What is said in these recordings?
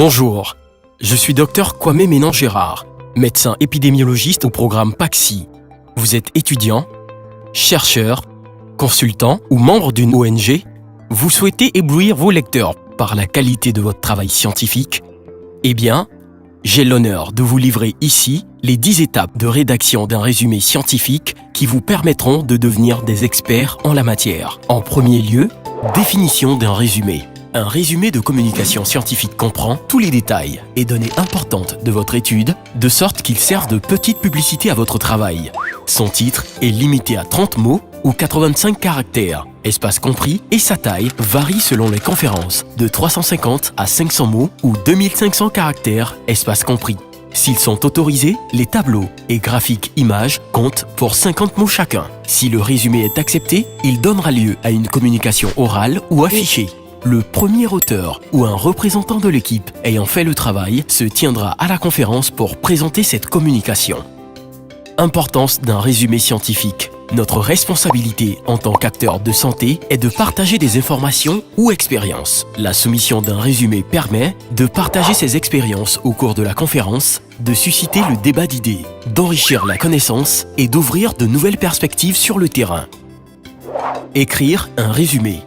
Bonjour, je suis Dr Kwame Ménan-Gérard, médecin épidémiologiste au programme PAXI. Vous êtes étudiant, chercheur, consultant ou membre d'une ONG? Vous souhaitez éblouir vos lecteurs par la qualité de votre travail scientifique? Eh bien, j'ai l'honneur de vous livrer ici les 10 étapes de rédaction d'un résumé scientifique qui vous permettront de devenir des experts en la matière. En premier lieu, définition d'un résumé. Un résumé de communication scientifique comprend tous les détails et données importantes de votre étude, de sorte qu'il serve de petite publicité à votre travail. Son titre est limité à 30 mots ou 85 caractères, espace compris, et sa taille varie selon les conférences, de 350 à 500 mots ou 2500 caractères, espace compris. S'ils sont autorisés, les tableaux et graphiques images comptent pour 50 mots chacun. Si le résumé est accepté, il donnera lieu à une communication orale ou affichée. Le premier auteur ou un représentant de l'équipe ayant fait le travail se tiendra à la conférence pour présenter cette communication. Importance d'un résumé scientifique. Notre responsabilité en tant qu'acteur de santé est de partager des informations ou expériences. La soumission d'un résumé permet de partager ses expériences au cours de la conférence, de susciter le débat d'idées, d'enrichir la connaissance et d'ouvrir de nouvelles perspectives sur le terrain. Écrire un résumé.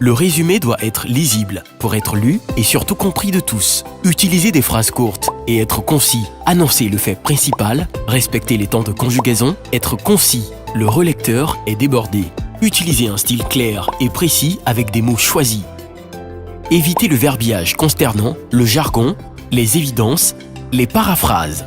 Le résumé doit être lisible pour être lu et surtout compris de tous. Utiliser des phrases courtes et être concis. Annoncer le fait principal, respecter les temps de conjugaison, être concis. Le relecteur est débordé. Utiliser un style clair et précis avec des mots choisis. Éviter le verbiage consternant, le jargon, les évidences, les paraphrases.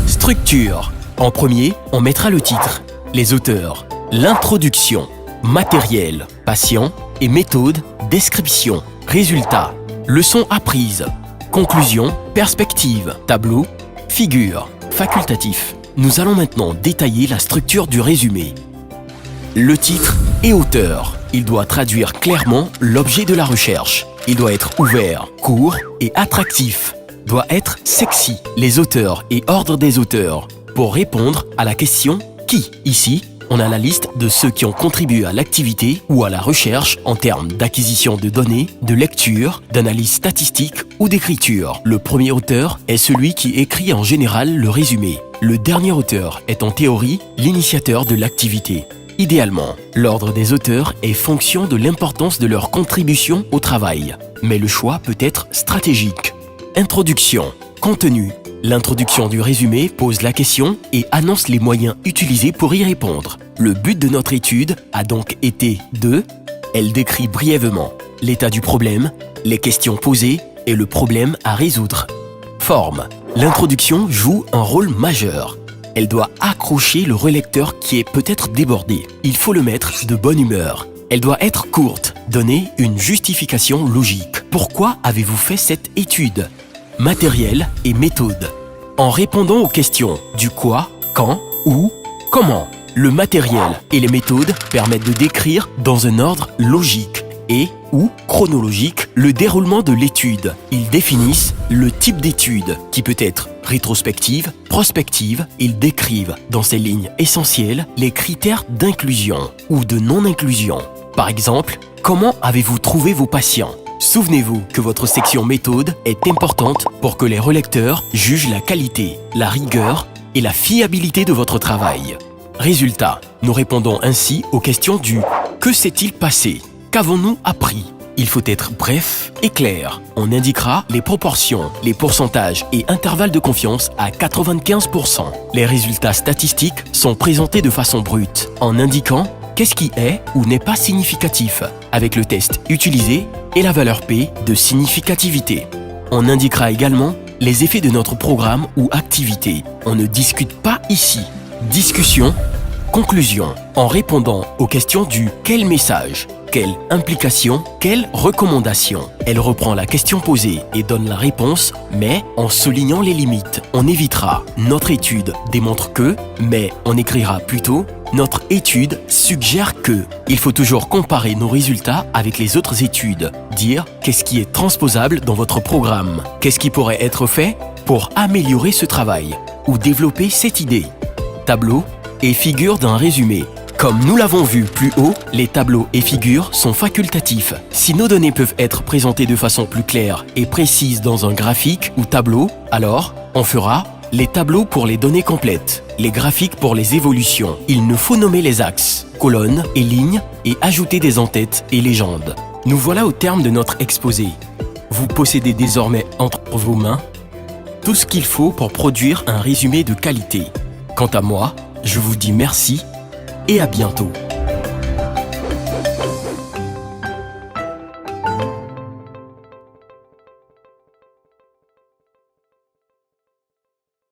Structure. En premier, on mettra le titre, les auteurs, l'introduction, matériel, patient et méthode, description, résultat, leçon apprise, conclusion, perspective, tableau, figure, facultatif. Nous allons maintenant détailler la structure du résumé. Le titre et auteur. Il doit traduire clairement l'objet de la recherche. Il doit être ouvert, court et attractif. Doit être sexy. Les auteurs et ordre des auteurs. Pour répondre à la question « Qui ?» Ici, on a la liste de ceux qui ont contribué à l'activité ou à la recherche en termes d'acquisition de données, de lecture, d'analyse statistique ou d'écriture. Le premier auteur est celui qui écrit en général le résumé. Le dernier auteur est en théorie l'initiateur de l'activité. Idéalement, l'ordre des auteurs est fonction de l'importance de leur contribution au travail, mais le choix peut être stratégique. Introduction, contenu. L'introduction du résumé pose la question et annonce les moyens utilisés pour y répondre. Le but de notre étude a donc été de... Elle décrit brièvement l'état du problème, les questions posées et le problème à résoudre. Forme. L'introduction joue un rôle majeur. Elle doit accrocher le relecteur qui est peut-être débordé. Il faut le mettre de bonne humeur. Elle doit être courte, donner une justification logique. Pourquoi avez-vous fait cette étude ? Matériel et méthode. En répondant aux questions du quoi, quand, où, comment, le matériel et les méthodes permettent de décrire dans un ordre logique et ou chronologique le déroulement de l'étude. Ils définissent le type d'étude qui peut être rétrospective, prospective. Ils décrivent dans ces lignes essentielles les critères d'inclusion ou de non-inclusion. Par exemple, comment avez-vous trouvé vos patients ? Souvenez-vous que votre section méthode est importante pour que les relecteurs jugent la qualité, la rigueur et la fiabilité de votre travail. Résultat, nous répondons ainsi aux questions du « Que s'est-il passé ? Qu'avons-nous appris ?» Il faut être bref et clair. On indiquera les proportions, les pourcentages et intervalles de confiance à 95%. Les résultats statistiques sont présentés de façon brute, en indiquant qu'est-ce qui est ou n'est pas significatif, avec le test utilisé et la valeur P de significativité. On indiquera également les effets de notre programme ou activité. On ne discute pas ici. Discussion, conclusion. En répondant aux questions du « Quel message ? Quelle implication ? Quelle recommandation ?» Elle reprend la question posée et donne la réponse, mais en soulignant les limites. On évitera « Notre étude démontre que », mais on écrira plutôt « Notre étude suggère que ». Il faut toujours comparer nos résultats avec les autres études. Dire qu'est-ce qui est transposable dans votre programme. Qu'est-ce qui pourrait être fait pour améliorer ce travail ou développer cette idée. Tableau et figure d'un résumé. Comme nous l'avons vu plus haut, les tableaux et figures sont facultatifs. Si nos données peuvent être présentées de façon plus claire et précise dans un graphique ou tableau, alors on fera les tableaux pour les données complètes, les graphiques pour les évolutions. Il nous faut nommer les axes, colonnes et lignes et ajouter des en-têtes et légendes. Nous voilà au terme de notre exposé. Vous possédez désormais entre vos mains tout ce qu'il faut pour produire un résumé de qualité. Quant à moi, je vous dis merci et à bientôt.